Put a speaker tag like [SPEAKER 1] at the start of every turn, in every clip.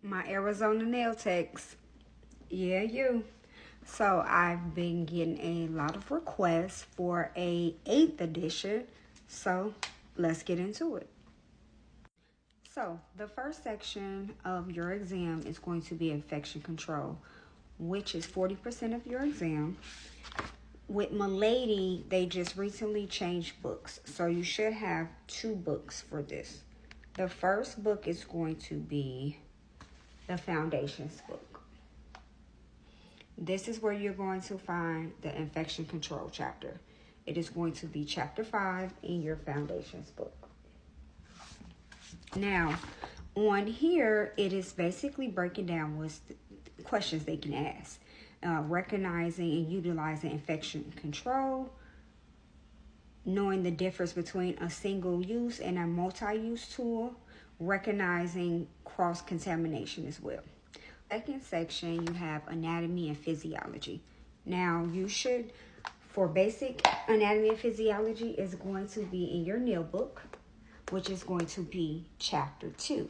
[SPEAKER 1] My Arizona nail techs. Yeah, you. So I've been getting a lot of requests for a 8th edition. So let's get into it. So the first section of your exam is going to be infection control, which is 40% of your exam. With Milady, they just recently changed books. So you should have 2 books for this. The first book is going to be the Foundations book. This is where you're going to find the infection control chapter. It is going to be chapter 5 in your Foundations book. Now, on here, it is basically breaking down what's the questions they can ask. Recognizing and utilizing infection control, knowing the difference between a single-use and a multi-use tool, recognizing cross-contamination as well. Second section, you have anatomy and physiology. Now, you should, for basic anatomy and physiology, is going to be in your nail book, which is going to be chapter 2.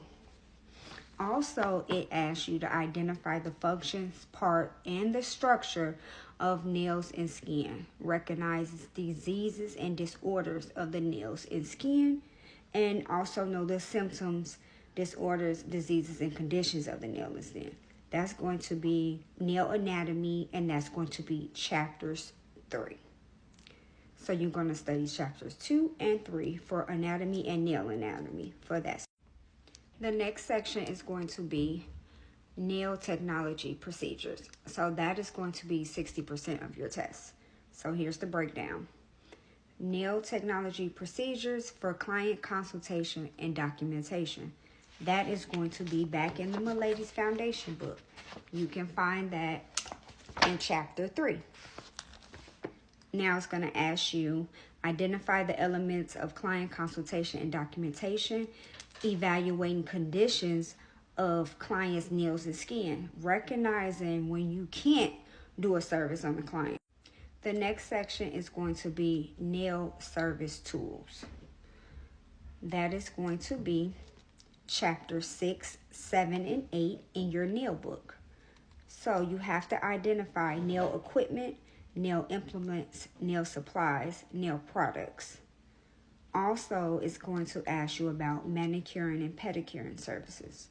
[SPEAKER 1] Also, it asks you to identify the functions, part, and the structure of nails and skin. Recognizes diseases and disorders of the nails and skin, and also know the symptoms, disorders, diseases, and conditions of the nail and skin. That's going to be nail anatomy, and that's going to be chapters 3. So you're going to study chapters 2 and 3 for anatomy and nail anatomy for that. The next section is going to be nail technology procedures. So that is going to be 60% of your test. So here's the breakdown. Nail technology procedures for client consultation and documentation. That is going to be back in the Milady's Foundation book. You can find that in chapter 3. Now it's going to ask you, identify the elements of client consultation and documentation, evaluating conditions of clients' nails and skin, recognizing when you can't do a service on the client. The next section is going to be nail service tools. That is going to be chapter 6, 7, and 8 in your nail book. So you have to identify nail equipment, nail implements, nail supplies, nail products. Also, it's going to ask you about manicuring and pedicuring services.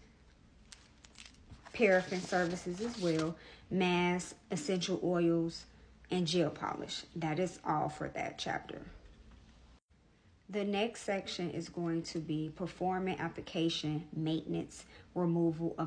[SPEAKER 1] Paraffin services as well, masks, essential oils, and gel polish. That is all for that chapter. The next section is going to be performing application, maintenance, removal of